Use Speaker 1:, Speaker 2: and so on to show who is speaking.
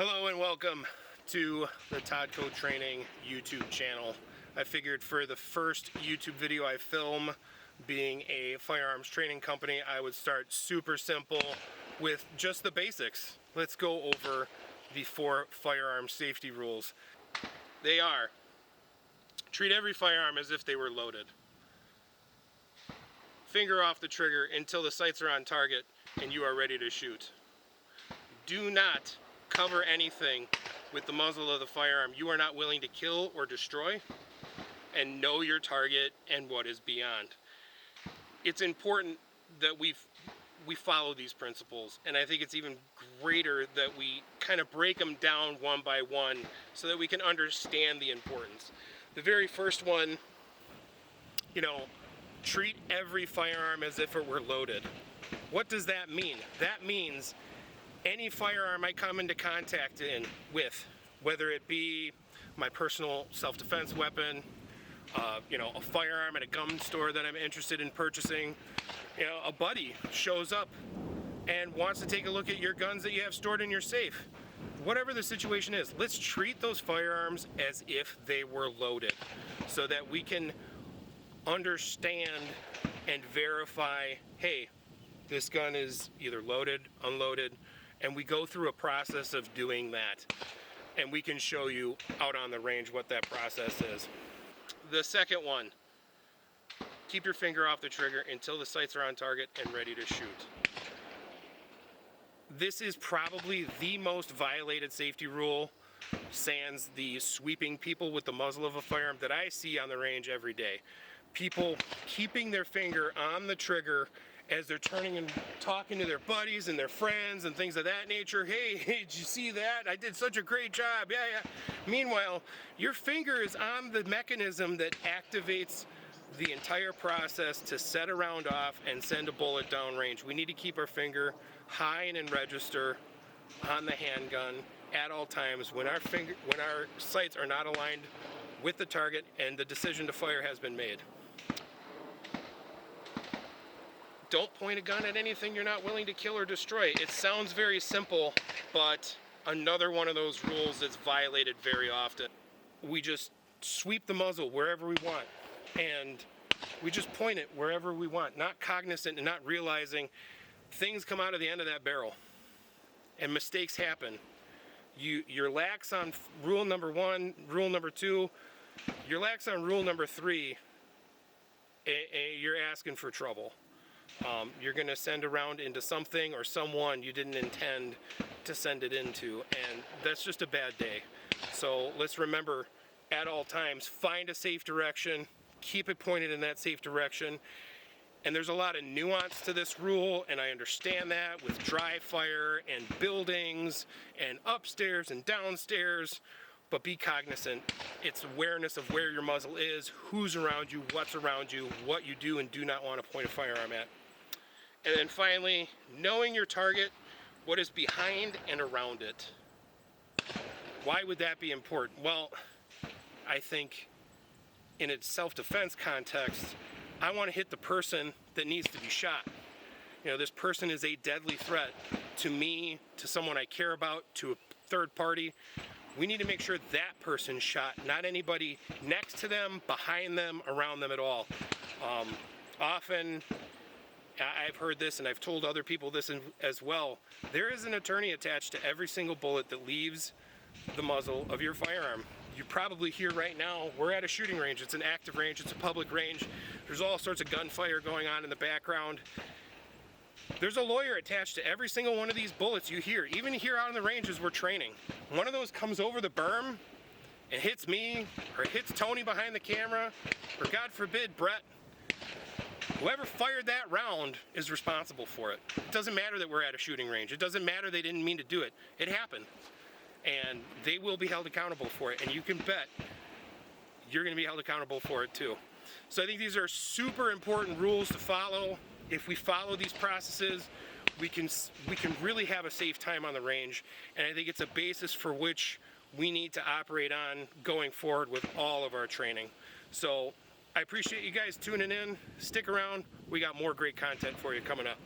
Speaker 1: Hello and welcome to the Todd Code Training YouTube channel. I figured for the first YouTube video I film, being a firearms training company, I would start super simple with just the basics. Let's go over the 4 firearm safety rules. They are: treat every firearm as if they were loaded. Finger off the trigger until the sights are on target and you are ready to shoot. Do not cover anything with the muzzle of the firearm you are not willing to kill or destroy, and know your target and what is beyond. It's important that we follow these principles, and I think it's even greater that we kind of break them down one by one so that we can understand the importance. The very first one, treat every firearm as if it were loaded. What does that mean? That means any firearm I come into contact with, whether it be my personal self-defense weapon, a firearm at a gun store that I'm interested in purchasing, a buddy shows up and wants to take a look at your guns that you have stored in your safe. Whatever the situation is, let's treat those firearms as if they were loaded so that we can understand and verify, hey, this gun is either loaded, unloaded, and we go through a process of doing that. And we can show you out on the range what that process is. The second one, keep your finger off the trigger until the sights are on target and ready to shoot. This is probably the most violated safety rule, sans the sweeping people with the muzzle of a firearm, that I see on the range every day. People keeping their finger on the trigger as they're turning and talking to their buddies and their friends and things of that nature. Hey, did you see that? I did such a great job. Yeah. Meanwhile, your finger is on the mechanism that activates the entire process to set a round off and send a bullet downrange. We need to keep our finger high and in register on the handgun at all times when our sights are not aligned with the target and the decision to fire has been made. Don't point a gun at anything you're not willing to kill or destroy. It sounds very simple, but another one of those rules that's violated very often. We just sweep the muzzle wherever we want, and we just point it wherever we want, not cognizant and not realizing things come out of the end of that barrel, and mistakes happen. You're lax on rule number 1, rule number 2, you're lax on rule number 3, and you're asking for trouble. You're going to send a round into something or someone you didn't intend to send it into, and that's just a bad day. So let's remember at all times, find a safe direction, keep it pointed in that safe direction. And there's a lot of nuance to this rule, and I understand that with dry fire and buildings and upstairs and downstairs, but be cognizant. It's awareness of where your muzzle is, who's around you, what's around you, what you do and do not want to point a firearm at. And then finally, knowing your target, what is behind and around it. Why would that be important? Well, I think in its self-defense context, I want to hit the person that needs to be shot. This person is a deadly threat to me, to someone I care about, to a third party. We need to make sure that person's shot, not anybody next to them, behind them, around them at all. Often, I've heard this and I've told other people this as well. There is an attorney attached to every single bullet that leaves the muzzle of your firearm. You probably hear right now, we're at a shooting range. It's an active range, it's a public range. There's all sorts of gunfire going on in the background. There's a lawyer attached to every single one of these bullets you hear. Even here out on the range as we're training. One of those comes over the berm and hits me, or hits Tony behind the camera, or God forbid, Brett. Whoever fired that round is responsible for it. It doesn't matter that we're at a shooting range. It doesn't matter they didn't mean to do it. It happened. And they will be held accountable for it. And you can bet you're going to be held accountable for it too. So I think these are super important rules to follow. If we follow these processes, we can really have a safe time on the range. And I think it's a basis for which we need to operate on going forward with all of our training. So I appreciate you guys tuning in. Stick around. We got more great content for you coming up.